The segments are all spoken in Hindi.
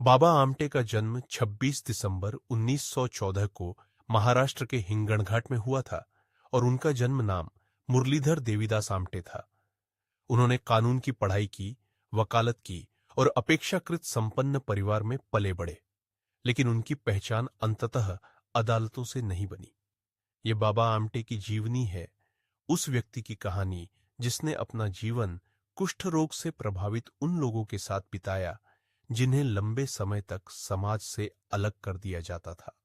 बाबा आमटे का जन्म 26 दिसंबर 1914 को महाराष्ट्र के हिंगणघाट में हुआ था और उनका जन्म नाम मुरलीधर देवीदास आमटे था। उन्होंने कानून की पढ़ाई की, वकालत की और अपेक्षाकृत संपन्न परिवार में पले बढ़े, लेकिन उनकी पहचान अंततः अदालतों से नहीं बनी। ये बाबा आमटे की जीवनी है, उस व्यक्ति की कहानी जिसने अपना जीवन कुष्ठ रोग से प्रभावित उन लोगों के साथ बिताया जिन्हें लंबे समय तक समाज से अलग कर दिया जाता था।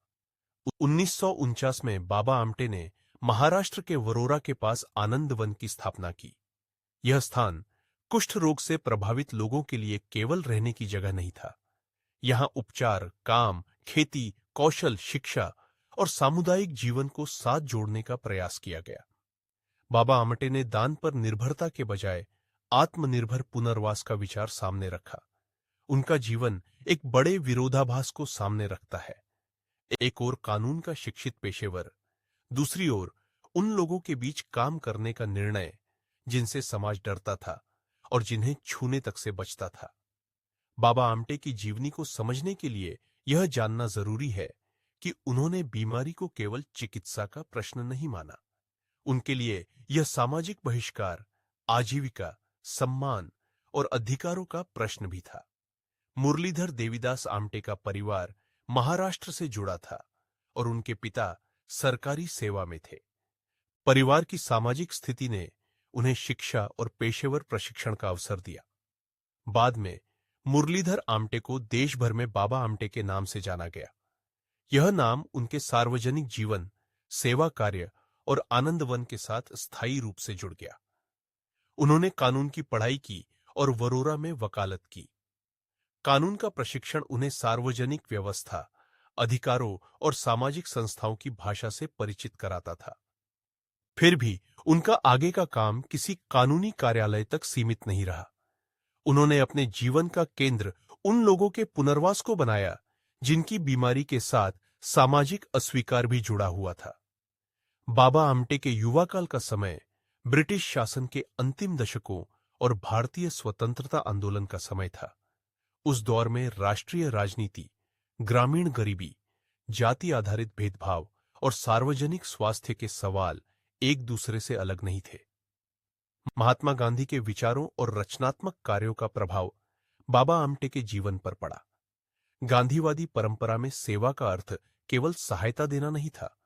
1949 में बाबा आमटे ने महाराष्ट्र के वरोरा के पास आनंद वन की स्थापना की। यह स्थान कुष्ठ रोग से प्रभावित लोगों के लिए केवल रहने की जगह नहीं था। यहां उपचार, काम, खेती, कौशल, शिक्षा और सामुदायिक जीवन को साथ जोड़ने का प्रयास किया गया। बाबा आमटे ने दान पर निर्भरता के बजाय आत्मनिर्भर पुनर्वास का विचार सामने रखा। उनका जीवन एक बड़े विरोधाभास को सामने रखता है। एक ओर कानून का शिक्षित पेशेवर, दूसरी ओर उन लोगों के बीच काम करने का निर्णय जिनसे समाज डरता था और जिन्हें छूने तक से बचता था। बाबा आमटे की जीवनी को समझने के लिए यह जानना जरूरी है कि उन्होंने बीमारी को केवल चिकित्सा का प्रश्न नहीं माना। उनके लिए यह सामाजिक बहिष्कार, आजीविका, सम्मान और अधिकारों का प्रश्न भी था। मुरलीधर देवीदास आमटे का परिवार महाराष्ट्र से जुड़ा था और उनके पिता सरकारी सेवा में थे। परिवार की सामाजिक स्थिति ने उन्हें शिक्षा और पेशेवर प्रशिक्षण का अवसर दिया। बाद में मुरलीधर आमटे को देश भर में बाबा आमटे के नाम से जाना गया। यह नाम उनके सार्वजनिक जीवन, सेवा कार्य और आनंद वन के साथ स्थायी रूप से जुड़ गया। उन्होंने कानून की पढ़ाई की और वरोरा में वकालत की। कानून का प्रशिक्षण उन्हें सार्वजनिक व्यवस्था, अधिकारों और सामाजिक संस्थाओं की भाषा से परिचित कराता था। फिर भी उनका आगे का काम किसी कानूनी कार्यालय तक सीमित नहीं रहा। उन्होंने अपने जीवन का केंद्र उन लोगों के पुनर्वास को बनाया जिनकी बीमारी के साथ सामाजिक अस्वीकार भी जुड़ा हुआ था। बाबा आमटे के युवा काल का समय ब्रिटिश शासन के अंतिम दशकों और भारतीय स्वतंत्रता आंदोलन का समय था। उस दौर में राष्ट्रीय राजनीति, ग्रामीण गरीबी, जाति आधारित भेदभाव और सार्वजनिक स्वास्थ्य के सवाल एक दूसरे से अलग नहीं थे। महात्मा गांधी के विचारों और रचनात्मक कार्यों का प्रभाव बाबा आमटे के जीवन पर पड़ा। गांधीवादी परंपरा में सेवा का अर्थ केवल सहायता देना नहीं था,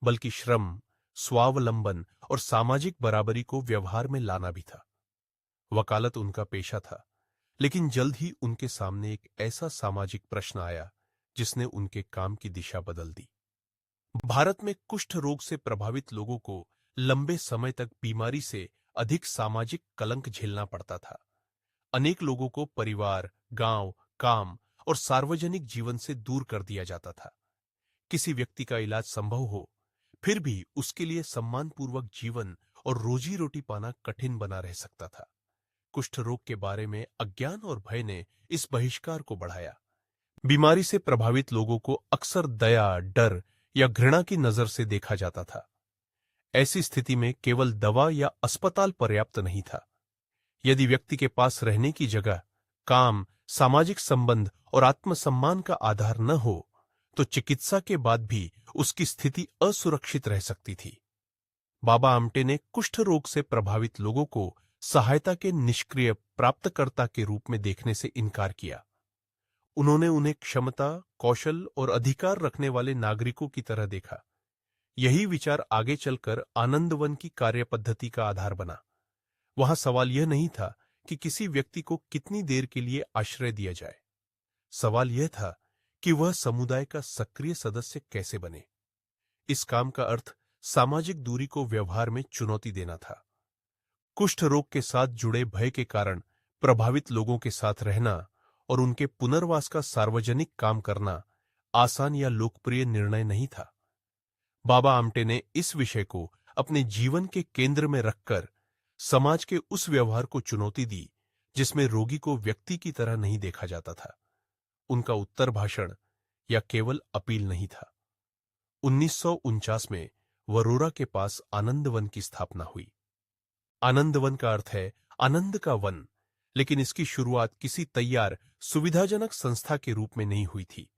बल्कि श्रम, स्वावलंबन और सामाजिक बराबरी को व्यवहार में लाना भी था। वकालत उनका पेशा था, लेकिन जल्द ही उनके सामने एक ऐसा सामाजिक प्रश्न आया जिसने उनके काम की दिशा बदल दी। भारत में कुष्ठ रोग से प्रभावित लोगों को लंबे समय तक बीमारी से अधिक सामाजिक कलंक झेलना पड़ता था। अनेक लोगों को परिवार, गांव, काम और सार्वजनिक जीवन से दूर कर दिया जाता था। किसी व्यक्ति का इलाज संभव हो, फिर भी उसके लिए सम्मानपूर्वक जीवन और रोजी रोटी पाना कठिन बना रह सकता था। कुष्ठ रोग के बारे में अज्ञान और भय ने इस बहिष्कार को बढ़ाया। बीमारी से प्रभावित लोगों को अक्सर दया, डर या घृणा की नजर से देखा जाता था। ऐसी स्थिति में केवल दवा या अस्पताल पर्याप्त नहीं था। यदि व्यक्ति के पास रहने की जगह, काम, सामाजिक संबंध और आत्मसम्मान का आधार न हो, तो चिकित्सा के बाद भी उसकी स्थिति असुरक्षित रह सकती थी। बाबा आमटे ने कुष्ठ रोग से प्रभावित लोगों को सहायता के निष्क्रिय प्राप्तकर्ता के रूप में देखने से इनकार किया। उन्होंने उन्हें क्षमता, कौशल और अधिकार रखने वाले नागरिकों की तरह देखा। यही विचार आगे चलकर आनंदवन की कार्यपद्धति का आधार बना। वहां सवाल यह नहीं था कि किसी व्यक्ति को कितनी देर के लिए आश्रय दिया जाए। सवाल यह था कि वह समुदाय का सक्रिय सदस्य कैसे बने। इस काम का अर्थ सामाजिक दूरी को व्यवहार में चुनौती देना था। कुष्ठ रोग के साथ जुड़े भय के कारण प्रभावित लोगों के साथ रहना और उनके पुनर्वास का सार्वजनिक काम करना आसान या लोकप्रिय निर्णय नहीं था। बाबा आमटे ने इस विषय को अपने जीवन के केंद्र में रखकर समाज के उस व्यवहार को चुनौती दी जिसमें रोगी को व्यक्ति की तरह नहीं देखा जाता था। उनका उत्तर भाषण या केवल अपील नहीं था। 1949 में वरोरा के पास आनंदवन की स्थापना हुई। आनंदवन का अर्थ है आनंद का वन, लेकिन इसकी शुरुआत किसी तैयार सुविधाजनक संस्था के रूप में नहीं हुई थी।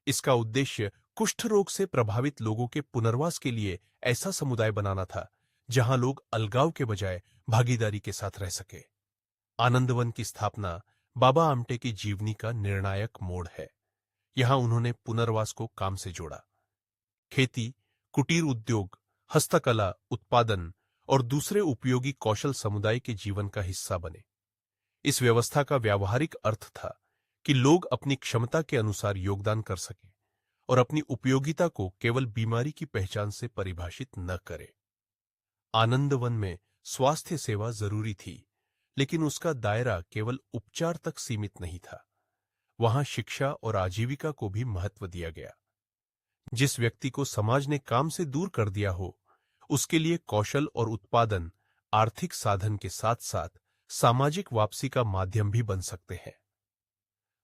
इसका उद्देश्य कुष्ठ रोग से प्रभावित लोगों के पुनर्वास के लिए ऐसा समुदाय बनाना था जहां लोग अलगाव के बजाय भागीदारी के साथ रह सके। आनंदवन की स्थापना बाबा आमटे की जीवनी का निर्णायक मोड़ है। यहां उन्होंने पुनर्वास को काम से जोड़ा। खेती, कुटीर उद्योग, हस्तकला, उत्पादन और दूसरे उपयोगी कौशल समुदाय के जीवन का हिस्सा बने। इस व्यवस्था का व्यावहारिक अर्थ था कि लोग अपनी क्षमता के अनुसार योगदान कर सकें और अपनी उपयोगिता को केवल बीमारी की पहचान से परिभाषित न करें। आनंदवन में स्वास्थ्य सेवा जरूरी थी, लेकिन उसका दायरा केवल उपचार तक सीमित नहीं था। वहां शिक्षा और आजीविका को भी महत्व दिया गया। जिस व्यक्ति को समाज ने काम से दूर कर दिया हो, उसके लिए कौशल और उत्पादन आर्थिक साधन के साथ साथ सामाजिक वापसी का माध्यम भी बन सकते हैं।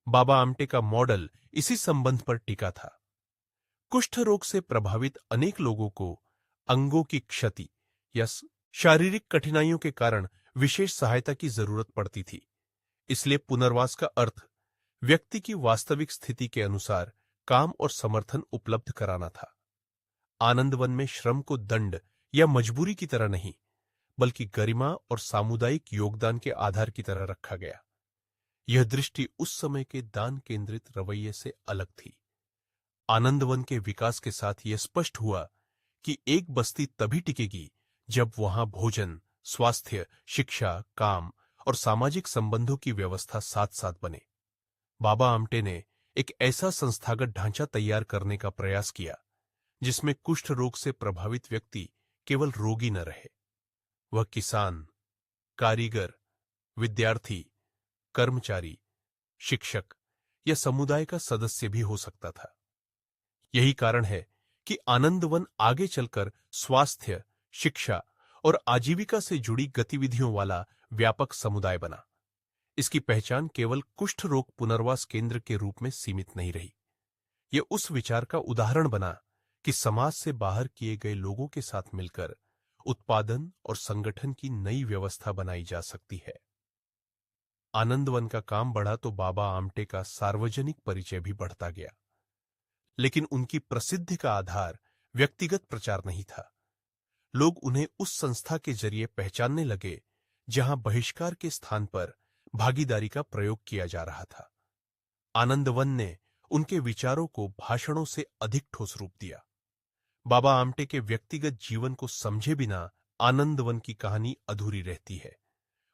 बाबा आमटे का मॉडल इसी संबंध पर टिका था। कुष्ठ रोग से प्रभावित अनेक लोगों को अंगों की क्षति या शारीरिक कठिनाइयों के कारण विशेष सहायता की जरूरत पड़ती थी। इसलिए पुनर्वास का अर्थ व्यक्ति की वास्तविक स्थिति के अनुसार काम और समर्थन उपलब्ध कराना था। आनंदवन में श्रम को दंड या मजबूरी की तरह नहीं, बल्कि गरिमा और सामुदायिक योगदान के आधार की तरह रखा गया। यह दृष्टि उस समय के दान केंद्रित रवैये से अलग थी। आनंदवन के विकास के साथ यह स्पष्ट हुआ कि एक बस्ती तभी टिकेगी जब वहां भोजन, स्वास्थ्य, शिक्षा, काम और सामाजिक संबंधों की व्यवस्था साथ साथ बने। बाबा आमटे ने एक ऐसा संस्थागत ढांचा तैयार करने का प्रयास किया जिसमें कुष्ठ रोग से प्रभावित व्यक्ति केवल रोगी न रहे, वह किसान, कारीगर, विद्यार्थी, कर्मचारी, शिक्षक या समुदाय का सदस्य भी हो सकता था। यही कारण है कि आनंदवन आगे चलकर स्वास्थ्य, शिक्षा और आजीविका से जुड़ी गतिविधियों वाला व्यापक समुदाय बना। इसकी पहचान केवल कुष्ठ रोग पुनर्वास केंद्र के रूप में सीमित नहीं रही। यह उस विचार का उदाहरण बना कि समाज से बाहर किए गए लोगों के साथ मिलकर उत्पादन और संगठन की नई व्यवस्था बनाई जा सकती है। आनंदवन का काम बढ़ा तो बाबा आमटे का सार्वजनिक परिचय भी बढ़ता गया, लेकिन उनकी प्रसिद्धि का आधार व्यक्तिगत प्रचार नहीं था। लोग उन्हें उस संस्था के जरिए पहचानने लगे जहां बहिष्कार के स्थान पर भागीदारी का प्रयोग किया जा रहा था। आनंदवन ने उनके विचारों को भाषणों से अधिक ठोस रूप दिया। बाबा आमटे के व्यक्तिगत जीवन को समझे बिना आनंदवन की कहानी अधूरी रहती है।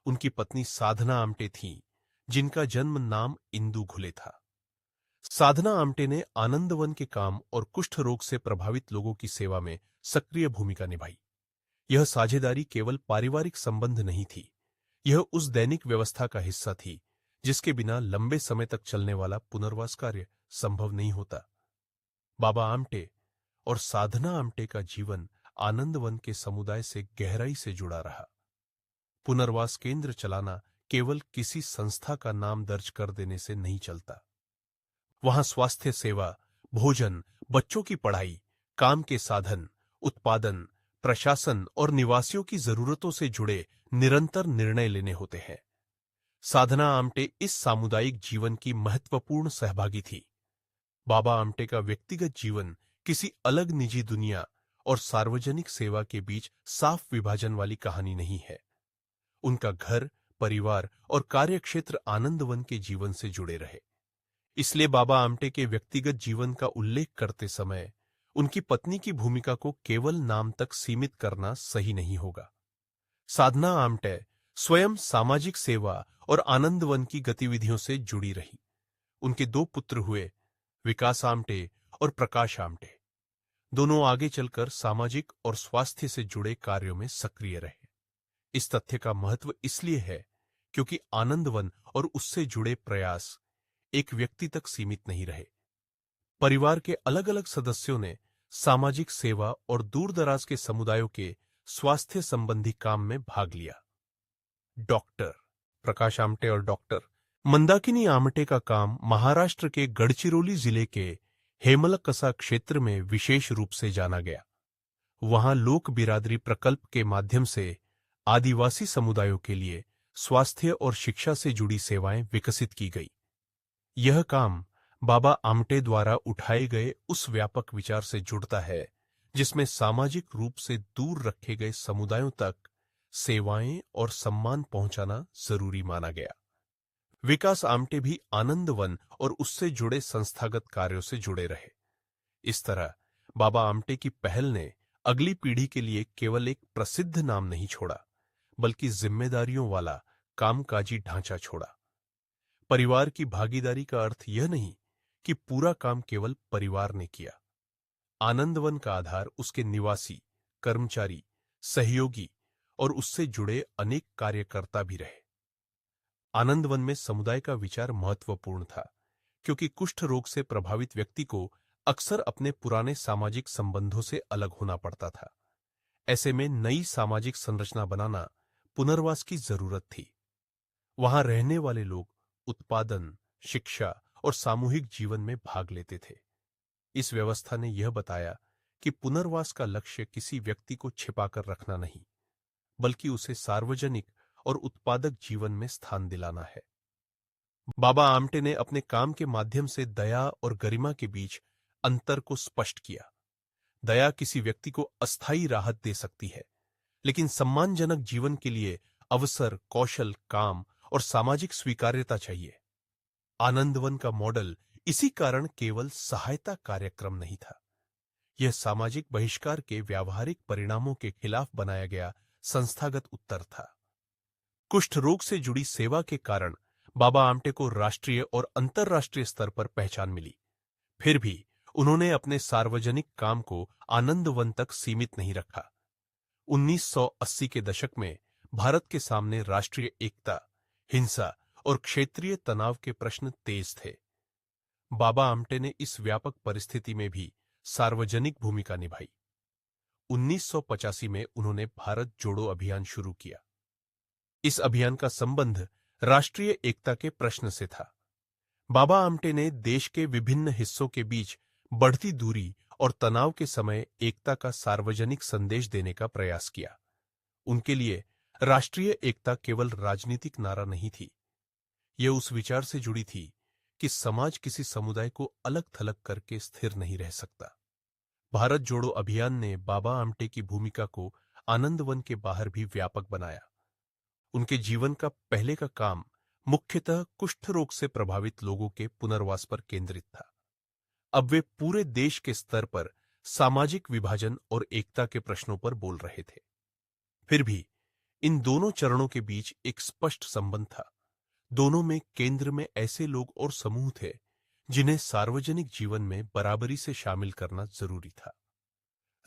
उनकी पत्नी साधना आमटे थीं, जिनका जन्म नाम इंदु घुले था। साधना आमटे ने आनंदवन के काम और कुष्ठ रोग से प्रभावित लोगों की सेवा में सक्रिय भूमिका निभाई। यह साझेदारी केवल पारिवारिक संबंध नहीं थी, यह उस दैनिक व्यवस्था का हिस्सा थी जिसके बिना लंबे समय तक चलने वाला पुनर्वास कार्य संभव नहीं होता। बाबा आमटे और साधना आमटे का जीवन आनंदवन के समुदाय से गहराई से जुड़ा रहा। पुनर्वास केंद्र चलाना केवल किसी संस्था का नाम दर्ज कर देने से नहीं चलता। वहां स्वास्थ्य सेवा, भोजन, बच्चों की पढ़ाई, काम के साधन, उत्पादन, प्रशासन और निवासियों की जरूरतों से जुड़े निरंतर निर्णय लेने होते हैं। साधना आमटे इस सामुदायिक जीवन की महत्वपूर्ण सहभागी थी। बाबा आमटे का व्यक्तिगत जीवन किसी अलग निजी दुनिया और सार्वजनिक सेवा के बीच साफ विभाजन वाली कहानी नहीं है। उनका घर, परिवार और कार्यक्षेत्र आनंदवन के जीवन से जुड़े रहे। इसलिए बाबा आमटे के व्यक्तिगत जीवन का उल्लेख करते समय उनकी पत्नी की भूमिका को केवल नाम तक सीमित करना सही नहीं होगा। साधना आमटे स्वयं सामाजिक सेवा और आनंदवन की गतिविधियों से जुड़ी रही। उनके 2 पुत्र हुए, विकास आमटे और प्रकाश आमटे। दोनों आगे चलकर सामाजिक और स्वास्थ्य से जुड़े कार्यों में सक्रिय रहे। इस तथ्य का महत्व इसलिए है क्योंकि आनंदवन और उससे जुड़े प्रयास एक व्यक्ति तक सीमित नहीं रहे। परिवार के अलग अलग सदस्यों ने सामाजिक सेवा और दूरदराज के समुदायों के स्वास्थ्य संबंधी काम में भाग लिया। डॉक्टर प्रकाश आमटे और डॉक्टर मंदाकिनी आमटे का काम महाराष्ट्र के गढ़चिरोली जिले के हेमलकसा क्षेत्र में विशेष रूप से जाना गया। वहां लोक बिरादरी प्रकल्प के माध्यम से आदिवासी समुदायों के लिए स्वास्थ्य और शिक्षा से जुड़ी सेवाएं विकसित की गई। यह काम बाबा आमटे द्वारा उठाए गए उस व्यापक विचार से जुड़ता है जिसमें सामाजिक रूप से दूर रखे गए समुदायों तक सेवाएं और सम्मान पहुंचाना जरूरी माना गया। विकास आमटे भी आनंद वन और उससे जुड़े संस्थागत कार्यों से जुड़े रहे। इस तरह बाबा आमटे की पहल ने अगली पीढ़ी के लिए केवल एक प्रसिद्ध नाम नहीं छोड़ा, बल्कि जिम्मेदारियों वाला कामकाजी ढांचा छोड़ा। परिवार की भागीदारी का अर्थ यह नहीं कि पूरा काम केवल परिवार ने किया। आनंदवन का आधार उसके निवासी, कर्मचारी, सहयोगी और उससे जुड़े अनेक कार्यकर्ता भी रहे। आनंदवन में समुदाय का विचार महत्वपूर्ण था, क्योंकि कुष्ठ रोग से प्रभावित व्यक्ति को अक्सर अपने पुराने सामाजिक संबंधों से अलग होना पड़ता था। ऐसे में नई सामाजिक संरचना बनाना पुनर्वास की जरूरत थी। वहां रहने वाले लोग उत्पादन, शिक्षा और सामूहिक जीवन में भाग लेते थे। इस व्यवस्था ने यह बताया कि पुनर्वास का लक्ष्य किसी व्यक्ति को छिपाकर रखना नहीं, बल्कि उसे सार्वजनिक और उत्पादक जीवन में स्थान दिलाना है। बाबा आमटे ने अपने काम के माध्यम से दया और गरिमा के बीच अंतर को स्पष्ट किया। दया किसी व्यक्ति को अस्थायी राहत दे सकती है, लेकिन सम्मानजनक जीवन के लिए अवसर, कौशल, काम और सामाजिक स्वीकार्यता चाहिए। आनंदवन का मॉडल इसी कारण केवल सहायता कार्यक्रम नहीं था, यह सामाजिक बहिष्कार के व्यावहारिक परिणामों के खिलाफ बनाया गया संस्थागत उत्तर था। कुष्ठ रोग से जुड़ी सेवा के कारण बाबा आमटे को राष्ट्रीय और अंतर्राष्ट्रीय स्तर पर पहचान मिली। फिर भी उन्होंने अपने सार्वजनिक काम को आनंदवन तक सीमित नहीं रखा। 1980 के दशक में भारत के सामने राष्ट्रीय एकता, हिंसा और क्षेत्रीय तनाव के प्रश्न तेज थे। बाबा आमटे ने इस व्यापक परिस्थिति में भी सार्वजनिक भूमिका निभाई। 1985 में उन्होंने भारत जोड़ो अभियान शुरू किया। इस अभियान का संबंध राष्ट्रीय एकता के प्रश्न से था। बाबा आमटे ने देश के विभिन्न हिस्सों के बीच बढ़ती दूरी और तनाव के समय एकता का सार्वजनिक संदेश देने का प्रयास किया। उनके लिए राष्ट्रीय एकता केवल राजनीतिक नारा नहीं थी, यह उस विचार से जुड़ी थी कि समाज किसी समुदाय को अलग थलग करके स्थिर नहीं रह सकता। भारत जोड़ो अभियान ने बाबा आमटे की भूमिका को आनंदवन के बाहर भी व्यापक बनाया। उनके जीवन का पहले का काम मुख्यतः कुष्ठ रोग से प्रभावित लोगों के पुनर्वास पर केंद्रित था। अब वे पूरे देश के स्तर पर सामाजिक विभाजन और एकता के प्रश्नों पर बोल रहे थे। फिर भी इन दोनों चरणों के बीच एक स्पष्ट संबंध था। दोनों में केंद्र में ऐसे लोग और समूह थे जिन्हें सार्वजनिक जीवन में बराबरी से शामिल करना जरूरी था।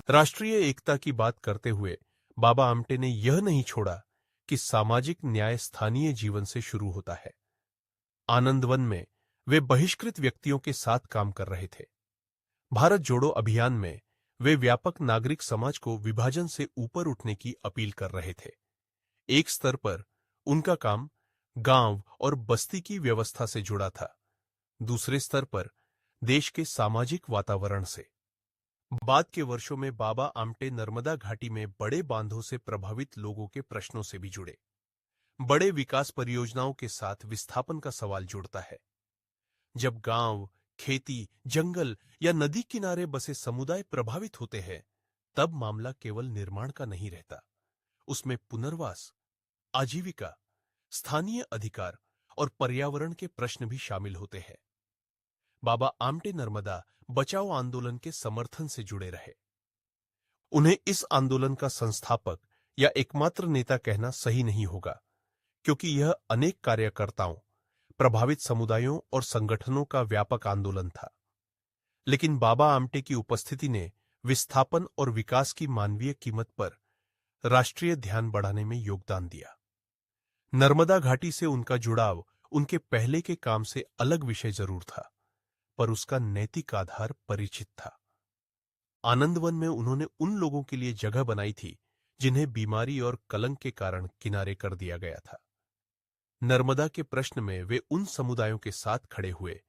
राष्ट्रीय एकता की बात करते हुए बाबा आमटे ने यह नहीं छोड़ा कि सामाजिक न्याय स्थानीय जीवन से शुरू होता है। आनंदवन में वे बहिष्कृत व्यक्तियों के साथ काम कर रहे थे। भारत जोड़ो अभियान में वे व्यापक नागरिक समाज को विभाजन से ऊपर उठने की अपील कर रहे थे। एक स्तर पर उनका काम गांव और बस्ती की व्यवस्था से जुड़ा था, दूसरे स्तर पर देश के सामाजिक वातावरण से। बाद के वर्षों में बाबा आमटे नर्मदा घाटी में बड़े बांधों से प्रभावित लोगों के प्रश्नों से भी जुड़े। बड़े विकास परियोजनाओं के साथ विस्थापन का सवाल जुड़ता है। जब गांव, खेती, जंगल या नदी किनारे बसे समुदाय प्रभावित होते हैं, तब मामला केवल निर्माण का नहीं रहता, उसमें पुनर्वास, आजीविका, स्थानीय अधिकार और पर्यावरण के प्रश्न भी शामिल होते हैं। बाबा आमटे नर्मदा बचाओ आंदोलन के समर्थन से जुड़े रहे। उन्हें इस आंदोलन का संस्थापक या एकमात्र नेता कहना सही नहीं होगा, क्योंकि यह अनेक कार्यकर्ताओं, प्रभावित समुदायों और संगठनों का व्यापक आंदोलन था। लेकिन बाबा आमटे की उपस्थिति ने विस्थापन और विकास की मानवीय कीमत पर राष्ट्रीय ध्यान बढ़ाने में योगदान दिया। नर्मदा घाटी से उनका जुड़ाव उनके पहले के काम से अलग विषय जरूर था, पर उसका नैतिक आधार परिचित था। आनंदवन में उन्होंने उन लोगों के लिए जगह बनाई थी जिन्हें बीमारी और कलंक के कारण किनारे कर दिया गया था। नर्मदा के प्रश्न में वे उन समुदायों के साथ खड़े हुए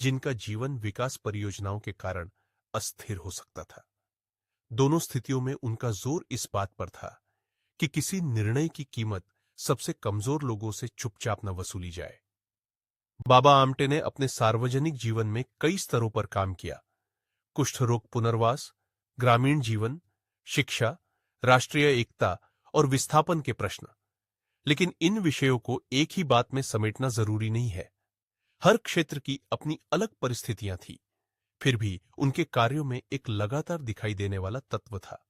जिनका जीवन विकास परियोजनाओं के कारण अस्थिर हो सकता था। दोनों स्थितियों में उनका जोर इस बात पर था कि किसी निर्णय की कीमत सबसे कमजोर लोगों से चुपचाप न वसूली जाए। बाबा आमटे ने अपने सार्वजनिक जीवन में कई स्तरों पर काम किया। कुष्ठ रोग पुनर्वास, ग्रामीण जीवन, शिक्षा, राष्ट्रीय एकता और विस्थापन के प्रश्न। लेकिन इन विषयों को एक ही बात में समेटना जरूरी नहीं है। हर क्षेत्र की अपनी अलग परिस्थितियां थी। फिर भी उनके कार्यों में एक लगातार दिखाई देने वाला तत्व था: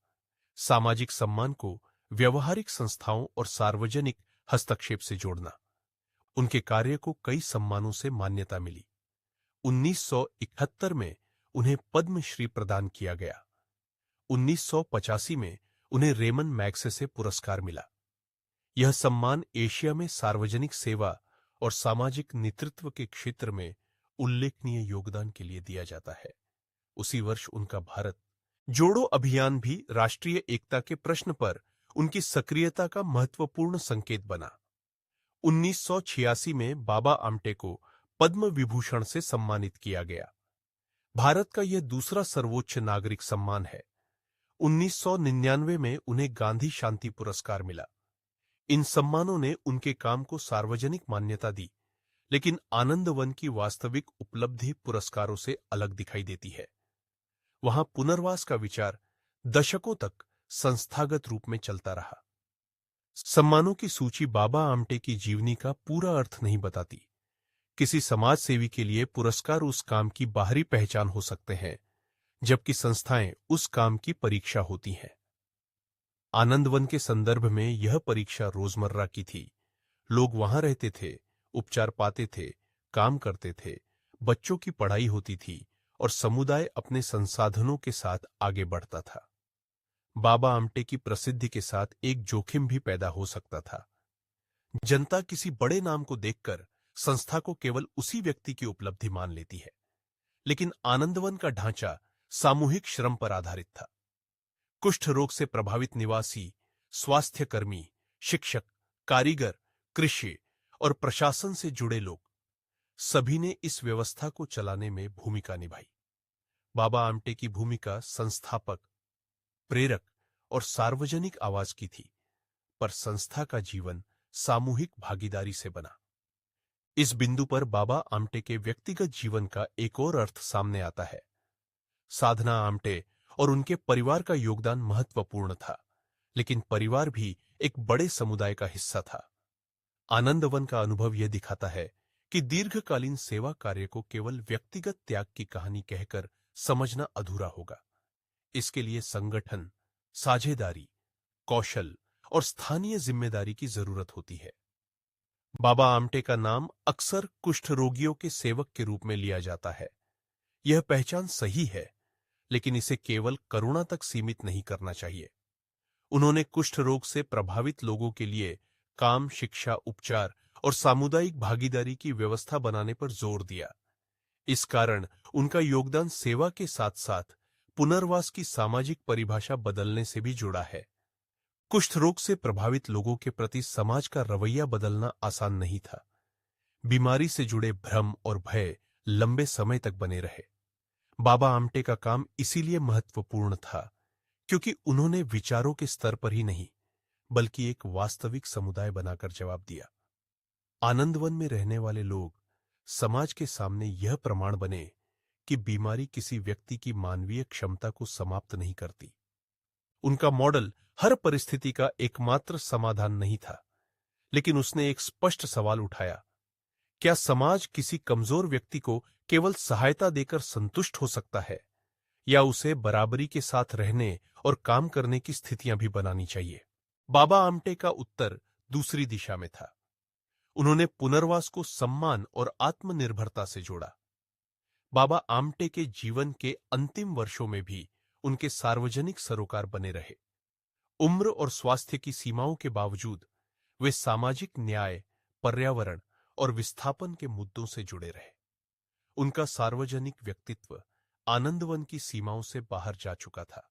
सामाजिक सम्मान को व्यवहारिक संस्थाओं और सार्वजनिक हस्तक्षेप से जोड़ना। उनके कार्य को कई सम्मानों से मान्यता मिली। 1971 में उन्हें पद्मश्री प्रदान किया गया। 1985 में उन्हें रेमन मैग्सेसे पुरस्कार मिला। यह सम्मान एशिया में सार्वजनिक सेवा और सामाजिक नेतृत्व के क्षेत्र में उल्लेखनीय योगदान के लिए दिया जाता है। उसी वर्ष उनका भारत जोड़ो अभियान भी राष्ट्रीय एकता के प्रश्न पर उनकी सक्रियता का महत्वपूर्ण संकेत बना। 1986 में बाबा आमटे को पद्म विभूषण से सम्मानित किया गया। भारत का यह दूसरा सर्वोच्च नागरिक सम्मान है। 1999 में उन्हें गांधी शांति पुरस्कार मिला। इन सम्मानों ने उनके काम को सार्वजनिक मान्यता दी, लेकिन आनंदवन की वास्तविक उपलब्धि पुरस्कारों से अलग दिखाई देती है। वहां पुनर्वास का विचार दशकों तक संस्थागत रूप में चलता रहा। सम्मानों की सूची बाबा आमटे की जीवनी का पूरा अर्थ नहीं बताती। किसी समाज सेवी के लिए पुरस्कार उस काम की बाहरी पहचान हो सकते हैं, जबकि संस्थाएं उस काम की परीक्षा होती हैं। आनंदवन के संदर्भ में यह परीक्षा रोजमर्रा की थी। लोग वहां रहते थे, उपचार पाते थे, काम करते थे, बच्चों की पढ़ाई होती थी और समुदाय अपने संसाधनों के साथ आगे बढ़ता था। बाबा आमटे की प्रसिद्धि के साथ एक जोखिम भी पैदा हो सकता था। जनता किसी बड़े नाम को देखकर संस्था को केवल उसी व्यक्ति की उपलब्धि मान लेती है, लेकिन आनंदवन का ढांचा सामूहिक श्रम पर आधारित था। कुष्ठ रोग से प्रभावित निवासी, स्वास्थ्यकर्मी, शिक्षक, कारीगर, कृषि और प्रशासन से जुड़े लोग, सभी ने इस व्यवस्था को चलाने में भूमिका निभाई। बाबा आमटे की भूमिका संस्थापक, प्रेरक और सार्वजनिक आवाज की थी, पर संस्था का जीवन सामूहिक भागीदारी से बना। इस बिंदु पर बाबा आमटे के व्यक्तिगत जीवन का एक और अर्थ सामने आता है। साधना आमटे और उनके परिवार का योगदान महत्वपूर्ण था, लेकिन परिवार भी एक बड़े समुदाय का हिस्सा था। आनंदवन का अनुभव यह दिखाता है कि दीर्घकालीन सेवा कार्य को केवल व्यक्तिगत त्याग की कहानी कहकर समझना अधूरा होगा। इसके लिए संगठन, साझेदारी, कौशल और स्थानीय जिम्मेदारी की जरूरत होती है। बाबा आमटे का नाम अक्सर कुष्ठ रोगियों के सेवक के रूप में लिया जाता है। यह पहचान सही है, लेकिन इसे केवल करुणा तक सीमित नहीं करना चाहिए। उन्होंने कुष्ठ रोग से प्रभावित लोगों के लिए काम, शिक्षा, उपचार और सामुदायिक भागीदारी की व्यवस्था बनाने पर जोर दिया। इस कारण उनका योगदान सेवा के साथ साथ पुनर्वास की सामाजिक परिभाषा बदलने से भी जुड़ा है। कुष्ठ रोग से प्रभावित लोगों के प्रति समाज का रवैया बदलना आसान नहीं था। बीमारी से जुड़े भ्रम और भय लंबे समय तक बने रहे। बाबा आमटे का काम इसीलिए महत्वपूर्ण था, क्योंकि उन्होंने विचारों के स्तर पर ही नहीं, बल्कि एक वास्तविक समुदाय बनाकर जवाब दिया। आनंदवन में रहने वाले लोग समाज के सामने यह प्रमाण बने कि बीमारी किसी व्यक्ति की मानवीय क्षमता को समाप्त नहीं करती। उनका मॉडल हर परिस्थिति का एकमात्र समाधान नहीं था, लेकिन उसने एक स्पष्ट सवाल उठाया: क्या समाज किसी कमजोर व्यक्ति को केवल सहायता देकर संतुष्ट हो सकता है, या उसे बराबरी के साथ रहने और काम करने की स्थितियां भी बनानी चाहिए? बाबा आमटे का उत्तर दूसरी दिशा में था। उन्होंने पुनर्वास को सम्मान और आत्मनिर्भरता से जोड़ा। बाबा आमटे के जीवन के अंतिम वर्षों में भी उनके सार्वजनिक सरोकार बने रहे। उम्र और स्वास्थ्य की सीमाओं के बावजूद वे सामाजिक न्याय, पर्यावरण और विस्थापन के मुद्दों से जुड़े रहे। उनका सार्वजनिक व्यक्तित्व आनंदवन की सीमाओं से बाहर जा चुका था,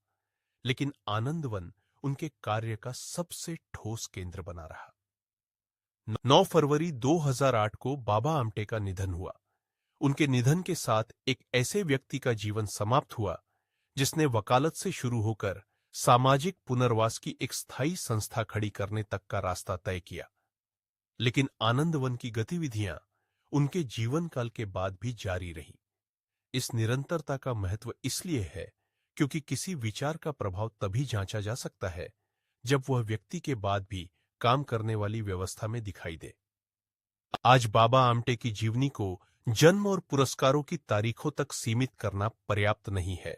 लेकिन आनंदवन उनके कार्य का सबसे ठोस केंद्र बना रहा। 9 फरवरी 2008 को बाबा आमटे का निधन हुआ। उनके निधन के साथ एक ऐसे व्यक्ति का जीवन समाप्त हुआ जिसने वकालत से शुरू होकर सामाजिक पुनर्वास की एक स्थायी संस्था खड़ी करने तक का रास्ता तय किया। लेकिन आनंदवन की गतिविधियां उनके जीवन काल के बाद भी जारी रही। इस निरंतरता का महत्व इसलिए है क्योंकि किसी विचार का प्रभाव तभी जांचा जा सकता है जब वह व्यक्ति के बाद भी काम करने वाली व्यवस्था में दिखाई दे। आज बाबा आमटे की जीवनी को जन्म और पुरस्कारों की तारीखों तक सीमित करना पर्याप्त नहीं है।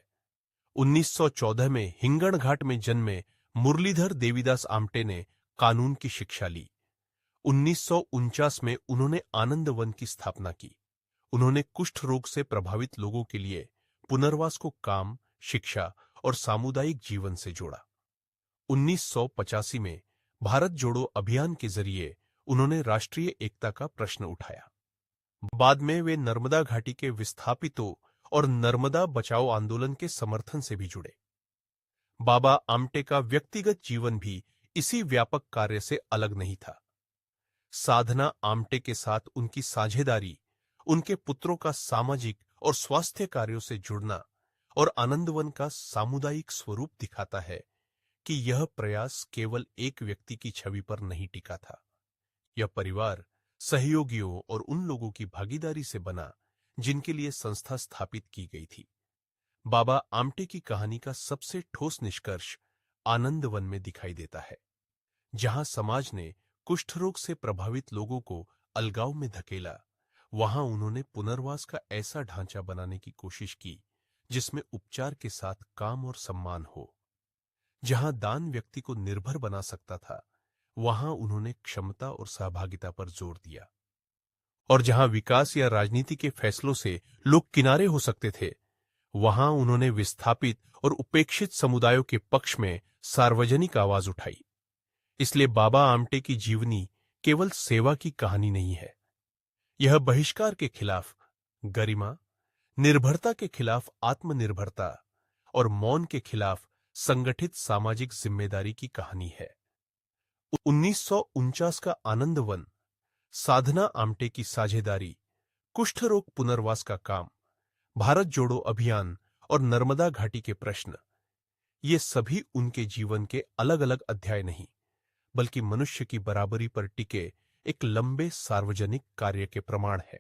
1914 में हिंगणघाट में जन्मे मुरलीधर देवीदास आमटे ने कानून की शिक्षा ली। 1949 में उन्होंने आनंदवन की स्थापना की। उन्होंने कुष्ठ रोग से प्रभावित लोगों के लिए पुनर्वास को काम, शिक्षा और सामुदायिक जीवन से जोड़ा। 1985 में भारत जोड़ो अभियान के जरिए उन्होंने राष्ट्रीय एकता का प्रश्न उठाया। बाद में वे नर्मदा घाटी के विस्थापितों और नर्मदा बचाओ आंदोलन के समर्थन से भी जुड़े। बाबा आमटे का व्यक्तिगत जीवन भी इसी व्यापक कार्य से अलग नहीं था। साधना आमटे के साथ उनकी साझेदारी, उनके पुत्रों का सामाजिक और स्वास्थ्य कार्यों से जुड़ना और आनंदवन का सामुदायिक स्वरूप दिखाता है कि यह प्रयास केवल एक व्यक्ति की छवि पर नहीं टिका था। यह परिवार, सहयोगियों और उन लोगों की भागीदारी से बना जिनके लिए संस्था स्थापित की गई थी। बाबा आमटे की कहानी का सबसे ठोस निष्कर्ष आनंदवन में दिखाई देता है, जहां समाज ने कुष्ठ रोग से प्रभावित लोगों को अलगाव में धकेला। वहां उन्होंने पुनर्वास का ऐसा ढांचा बनाने की कोशिश की जिसमें उपचार के साथ काम और सम्मान हो। जहां दान व्यक्ति को निर्भर बना सकता था, वहां उन्होंने क्षमता और सहभागिता पर जोर दिया। और जहां विकास या राजनीति के फैसलों से लोग किनारे हो सकते थे, वहां उन्होंने विस्थापित और उपेक्षित समुदायों के पक्ष में सार्वजनिक आवाज उठाई। इसलिए बाबा आमटे की जीवनी केवल सेवा की कहानी नहीं है। यह बहिष्कार के खिलाफ गरिमा, निर्भरता के खिलाफ आत्मनिर्भरता और मौन के खिलाफ संगठित सामाजिक जिम्मेदारी की कहानी है। 1949 का आनंदवन, साधना आमटे की साझेदारी, कुष्ठ रोग पुनर्वास का काम, भारत जोड़ो अभियान और नर्मदा घाटी के प्रश्न, ये सभी उनके जीवन के अलग अलग अध्याय नहीं, बल्कि मनुष्य की बराबरी पर टिके एक लंबे सार्वजनिक कार्य के प्रमाण है।